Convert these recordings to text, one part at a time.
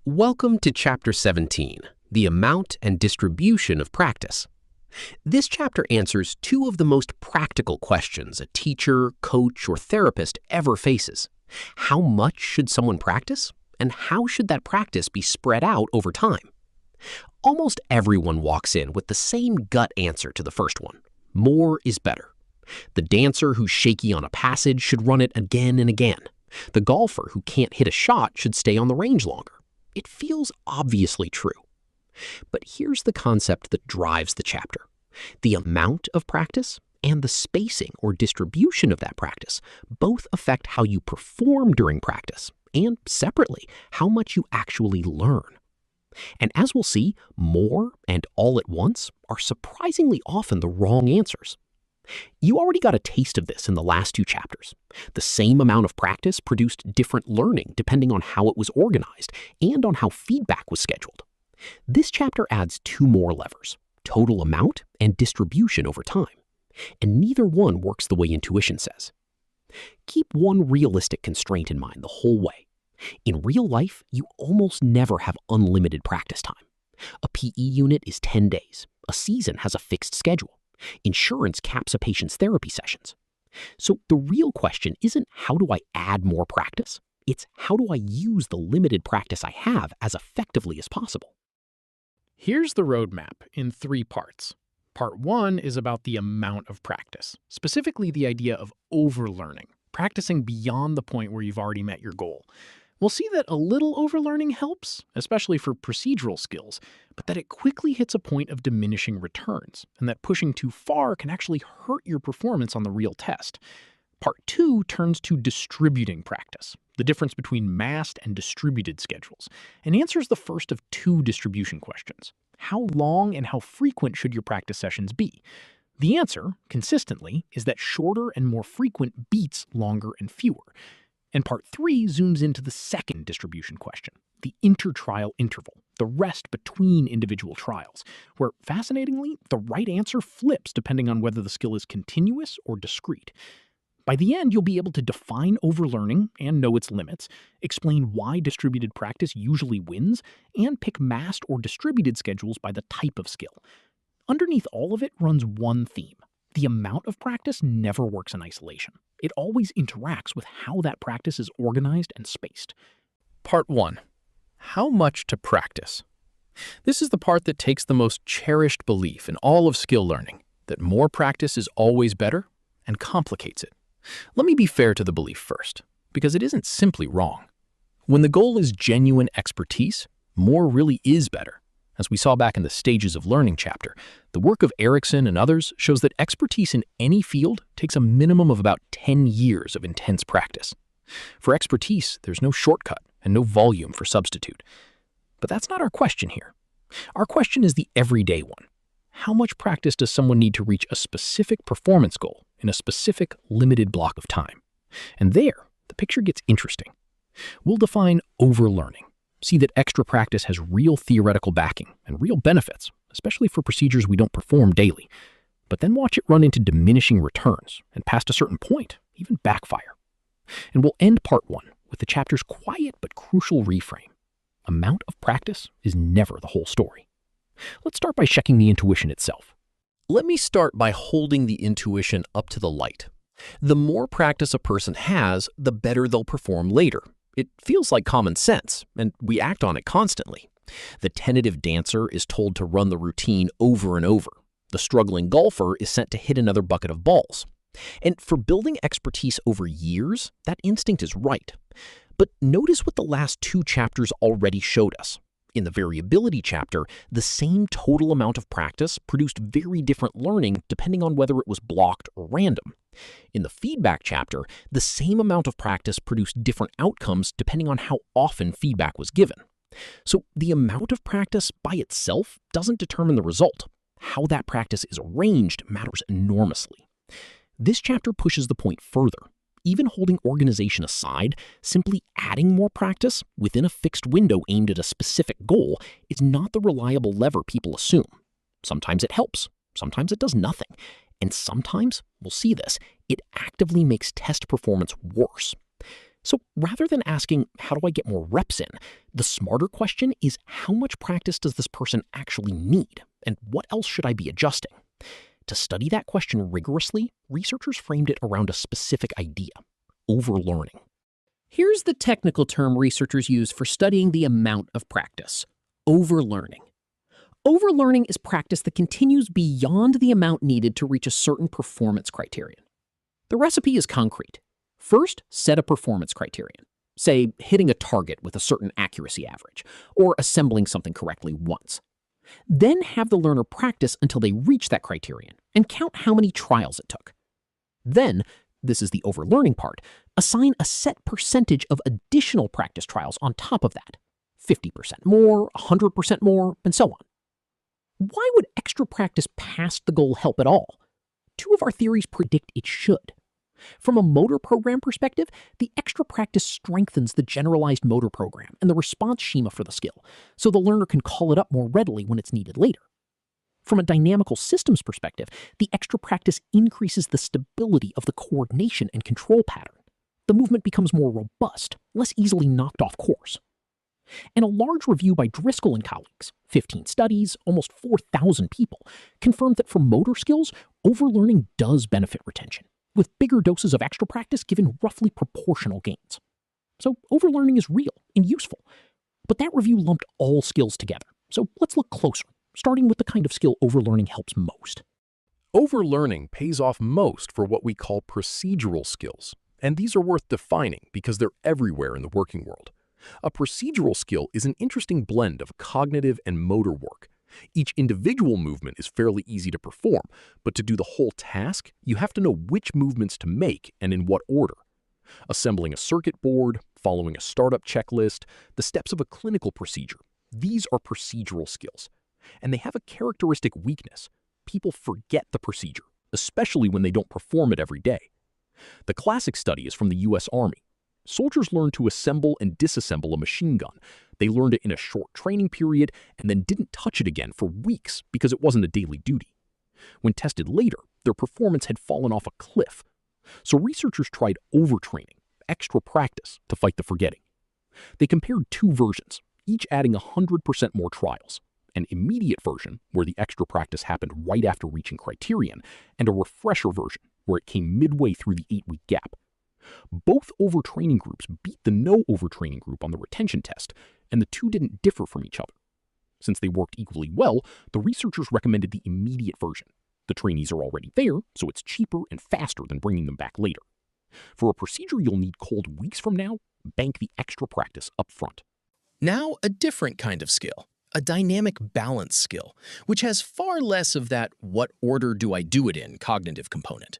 Welcome to Chapter 17, The Amount and Distribution of Practice. This chapter answers two of the most practical questions a teacher, coach, or therapist ever faces. How much should someone practice? And how should that practice be spread out over time? Almost everyone walks in with the same gut answer to the first one. More is better. The dancer who's shaky on a passage should run it again and again. The golfer who can't hit a shot should stay on the range longer. It feels obviously true. But here's the concept that drives the chapter. The amount of practice and the spacing or distribution of that practice both affect how you perform during practice and, separately, how much you actually learn. And as we'll see, more and all at once are surprisingly often the wrong answers. You already got a taste of this in the last two chapters. The same amount of practice produced different learning depending on how it was organized and on how feedback was scheduled. This chapter adds two more levers, total amount and distribution over time. And neither one works the way intuition says. Keep one realistic constraint in mind the whole way. In real life, you almost never have unlimited practice time. A PE unit is 10 days. A season has a fixed schedule. Insurance caps a patient's therapy sessions. So the real question isn't how do I add more practice? It's how do I use the limited practice I have as effectively as possible? Here's the roadmap in 3 parts. Part 1 is about the amount of practice, specifically the idea of overlearning, practicing beyond the point where you've already met your goal. We'll see that a little overlearning helps, especially for procedural skills, but that it quickly hits a point of diminishing returns, and that pushing too far can actually hurt your performance on the real test. Part 2 turns to distributing practice, the difference between massed and distributed schedules, and answers the first of 2 distribution questions. How long and how frequent should your practice sessions be? The answer, consistently, is that shorter and more frequent beats longer and fewer. And Part 3 zooms into the second distribution question, the intertrial interval, the rest between individual trials, where, fascinatingly, the right answer flips depending on whether the skill is continuous or discrete. By the end, you'll be able to define overlearning and know its limits, explain why distributed practice usually wins, and pick massed or distributed schedules by the type of skill. Underneath all of it runs one theme. The amount of practice never works in isolation. It always interacts with how that practice is organized and spaced. Part 1. How much to practice? This is the part that takes the most cherished belief in all of skill learning, that more practice is always better, and complicates it. Let me be fair to the belief first, because it isn't simply wrong. When the goal is genuine expertise, more really is better. As we saw back in the Stages of Learning chapter, the work of Erickson and others shows that expertise in any field takes a minimum of about 10 years of intense practice. For expertise, there's no shortcut and no volume for substitute. But that's not our question here. Our question is the everyday one. How much practice does someone need to reach a specific performance goal in a specific limited block of time? And there, the picture gets interesting. We'll define overlearning. See that extra practice has real theoretical backing and real benefits, especially for procedures we don't perform daily. But then watch it run into diminishing returns, and past a certain point, even backfire. And we'll end Part 1 with the chapter's quiet but crucial reframe. Amount of practice is never the whole story. Let's start by checking the intuition itself. Let me start by holding the intuition up to the light. The more practice a person has, the better they'll perform later. It feels like common sense, and we act on it constantly. The tentative dancer is told to run the routine over and over. The struggling golfer is sent to hit another bucket of balls. And for building expertise over years, that instinct is right. But notice what the last 2 chapters already showed us. In the variability chapter, the same total amount of practice produced very different learning depending on whether it was blocked or random. In the feedback chapter, the same amount of practice produced different outcomes depending on how often feedback was given. So the amount of practice by itself doesn't determine the result. How that practice is arranged matters enormously. This chapter pushes the point further. Even holding organization aside, simply adding more practice within a fixed window aimed at a specific goal is not the reliable lever people assume. Sometimes it helps, sometimes it does nothing, and sometimes, we'll see this, it actively makes test performance worse. So rather than asking, how do I get more reps in, the smarter question is, how much practice does this person actually need, and what else should I be adjusting? To study that question rigorously, researchers framed it around a specific idea: overlearning. Here's the technical term researchers use for studying the amount of practice: overlearning. Overlearning is practice that continues beyond the amount needed to reach a certain performance criterion. The recipe is concrete. First, set a performance criterion. Say, hitting a target with a certain accuracy average, or assembling something correctly once. Then have the learner practice until they reach that criterion, and count how many trials it took. Then, this is the overlearning part, assign a set percentage of additional practice trials on top of that. 50% more, 100% more, and so on. Why would extra practice past the goal help at all? Two of our theories predict it should. From a motor program perspective, the extra practice strengthens the generalized motor program and the response schema for the skill, so the learner can call it up more readily when it's needed later. From a dynamical systems perspective, the extra practice increases the stability of the coordination and control pattern. The movement becomes more robust, less easily knocked off course. And a large review by Driscoll and colleagues, 15 studies, almost 4,000 people, confirmed that for motor skills, overlearning does benefit retention, with bigger doses of extra practice given roughly proportional gains. So overlearning is real and useful. But that review lumped all skills together, so let's look closer, starting with the kind of skill overlearning helps most. Overlearning pays off most for what we call procedural skills, and these are worth defining because they're everywhere in the working world. A procedural skill is an interesting blend of cognitive and motor work. Each individual movement is fairly easy to perform, but to do the whole task, you have to know which movements to make and in what order. Assembling a circuit board, following a startup checklist, the steps of a clinical procedure, these are procedural skills. And they have a characteristic weakness: people forget the procedure, especially when they don't perform it every day. The classic study is from the US Army. Soldiers learned to assemble and disassemble a machine gun. They learned it in a short training period and then didn't touch it again for weeks because it wasn't a daily duty. When tested later, their performance had fallen off a cliff. So researchers tried overtraining, extra practice, to fight the forgetting. They compared two versions, each adding 100% more trials: an immediate version, where the extra practice happened right after reaching criterion, and a refresher version, where it came midway through the 8-week gap. Both overtraining groups beat the no overtraining group on the retention test, and the two didn't differ from each other. Since they worked equally well, the researchers recommended the immediate version. The trainees are already there, so it's cheaper and faster than bringing them back later. For a procedure you'll need cold weeks from now, bank the extra practice up front. Now, a different kind of skill, a dynamic balance skill, which has far less of that "what order do I do it in" cognitive component.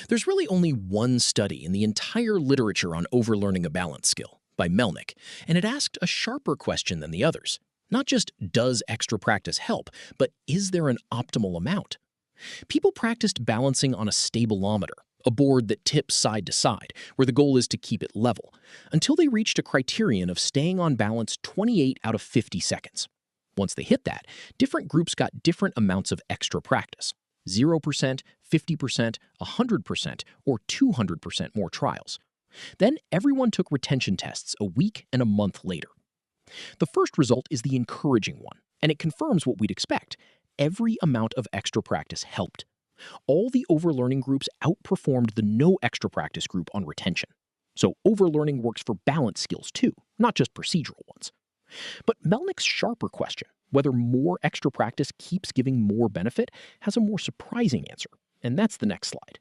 There's really only one study in the entire literature on overlearning a balance skill, by Melnick, and it asked a sharper question than the others. Not just, does extra practice help, but is there an optimal amount? People practiced balancing on a stabilometer, a board that tips side to side, where the goal is to keep it level, until they reached a criterion of staying on balance 28 out of 50 seconds. Once they hit that, different groups got different amounts of extra practice: 0%, 50%, 100%, or 200% more trials. Then everyone took retention tests a week and a month later. The first result is the encouraging one, and it confirms what we'd expect. Every amount of extra practice helped. All the overlearning groups outperformed the no extra practice group on retention. So overlearning works for balance skills too, not just procedural ones. But Melnick's sharper question, whether more extra practice keeps giving more benefit, has a more surprising answer, and that's the next slide.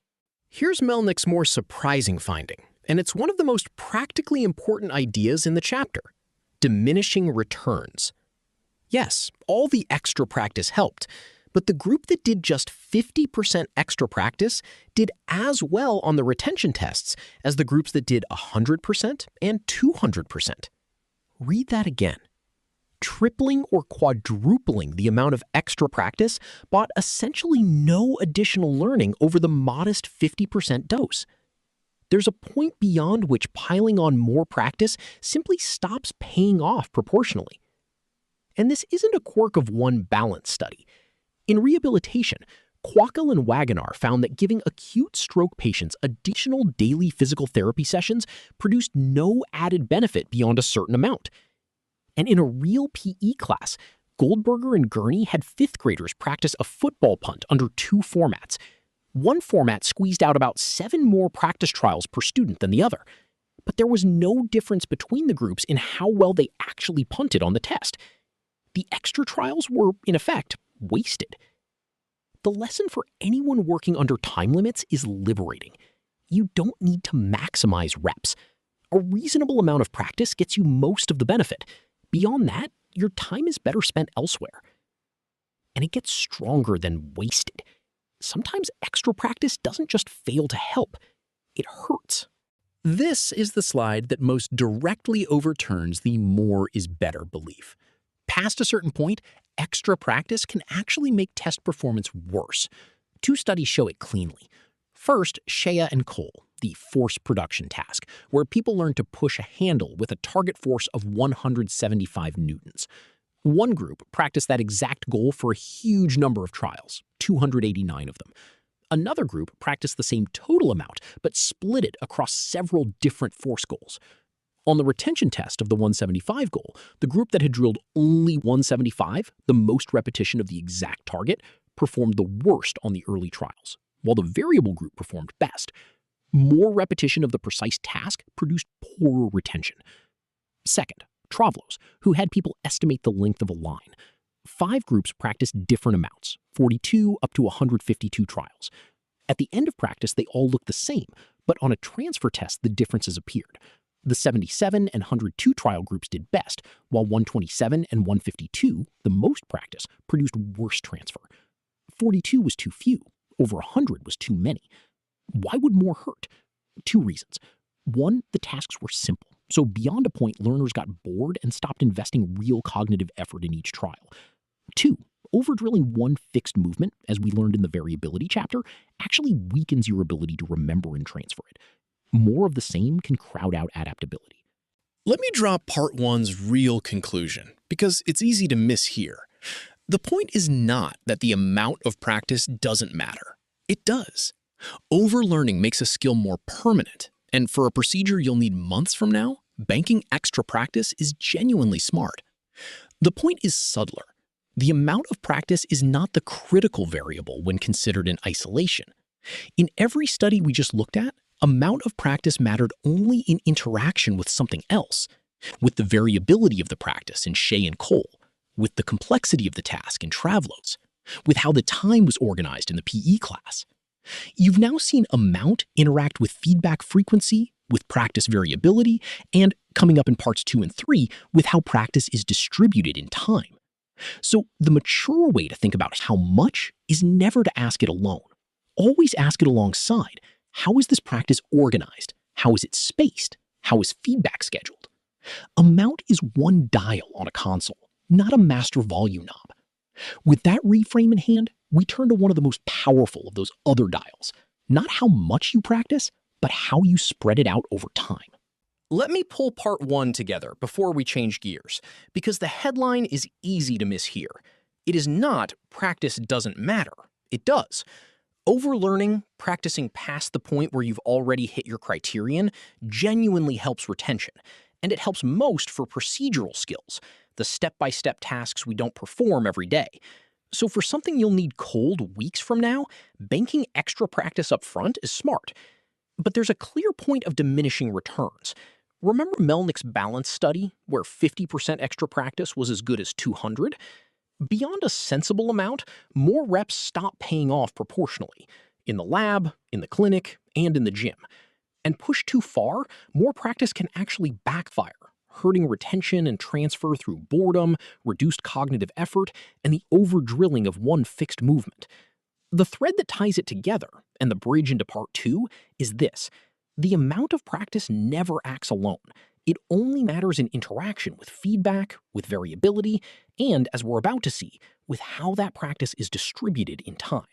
Here's Melnick's more surprising finding, and it's one of the most practically important ideas in the chapter: diminishing returns. Yes, all the extra practice helped, but the group that did just 50% extra practice did as well on the retention tests as the groups that did 100% and 200%. Read that again. Tripling or quadrupling the amount of extra practice brought essentially no additional learning over the modest 50% dose. There's a point beyond which piling on more practice simply stops paying off proportionally. And this isn't a quirk of one balance study. In rehabilitation, Quackel and Wagonar found that giving acute stroke patients additional daily physical therapy sessions produced no added benefit beyond a certain amount. And in a real PE class, Goldberger and Gurney had fifth graders practice a football punt under two formats. One format squeezed out about 7 more practice trials per student than the other. But there was no difference between the groups in how well they actually punted on the test. The extra trials were, in effect, wasted. The lesson for anyone working under time limits is liberating. You don't need to maximize reps. A reasonable amount of practice gets you most of the benefit. Beyond that, your time is better spent elsewhere. And it gets stronger than wasted. Sometimes extra practice doesn't just fail to help, it hurts. This is the slide that most directly overturns the more is better belief. Past a certain point, extra practice can actually make test performance worse. 2 studies show it cleanly. First, Shea and Cole, the force production task, where people learn to push a handle with a target force of 175 newtons. One group practiced that exact goal for a huge number of trials, 289 of them. Another group practiced the same total amount, but split it across several different force goals. On the retention test of the 175 goal, the group that had drilled only 175, the most repetition of the exact target, performed the worst on the early trials, while the variable group performed best. More repetition of the precise task produced poorer retention. Second, Travlos, who had people estimate the length of a line. 5 groups practiced different amounts, 42 up to 152 trials. At the end of practice, they all looked the same, but on a transfer test, the differences appeared. The 77 and 102 trial groups did best, while 127 and 152, the most practice, produced worse transfer. 42 was too few. Over 100 was too many. Why would more hurt? 2 reasons. 1, the tasks were simple, so beyond a point, learners got bored and stopped investing real cognitive effort in each trial. 2, overdrilling one fixed movement, as we learned in the variability chapter, actually weakens your ability to remember and transfer it. More of the same can crowd out adaptability. Let me draw part 1's real conclusion, because it's easy to miss here. The point is not that the amount of practice doesn't matter. It does. Overlearning makes a skill more permanent, and for a procedure you'll need months from now, banking extra practice is genuinely smart. The point is subtler. The amount of practice is not the critical variable when considered in isolation. In every study we just looked at, amount of practice mattered only in interaction with something else, with the variability of the practice in Shea and Cole, with the complexity of the task in Travlos, with how the time was organized in the PE class. You've now seen amount interact with feedback frequency, with practice variability, and, coming up in parts 2 and 3, with how practice is distributed in time. So the mature way to think about how much is never to ask it alone. Always ask it alongside. How is this practice organized? How is it spaced? How is feedback scheduled? Amount is one dial on a console, not a master volume knob. With that reframe in hand, we turn to one of the most powerful of those other dials. Not how much you practice, but how you spread it out over time. Let me pull part 1 together before we change gears, because the headline is easy to miss here. It is not practice doesn't matter. It does. Overlearning, practicing past the point where you've already hit your criterion, genuinely helps retention, and it helps most for procedural skills, the step-by-step tasks we don't perform every day. So for something you'll need cold weeks from now, banking extra practice up front is smart. But there's a clear point of diminishing returns. Remember Melnick's balance study, where 50% extra practice was as good as 200? Beyond a sensible amount, more reps stop paying off proportionally, in the lab, in the clinic, and in the gym. And pushed too far, more practice can actually backfire, hurting retention and transfer through boredom, reduced cognitive effort, and the over-drilling of one fixed movement. The thread that ties it together, and the bridge into part 2, is this. The amount of practice never acts alone. It only matters in interaction with feedback, with variability, and, as we're about to see, with how that practice is distributed in time.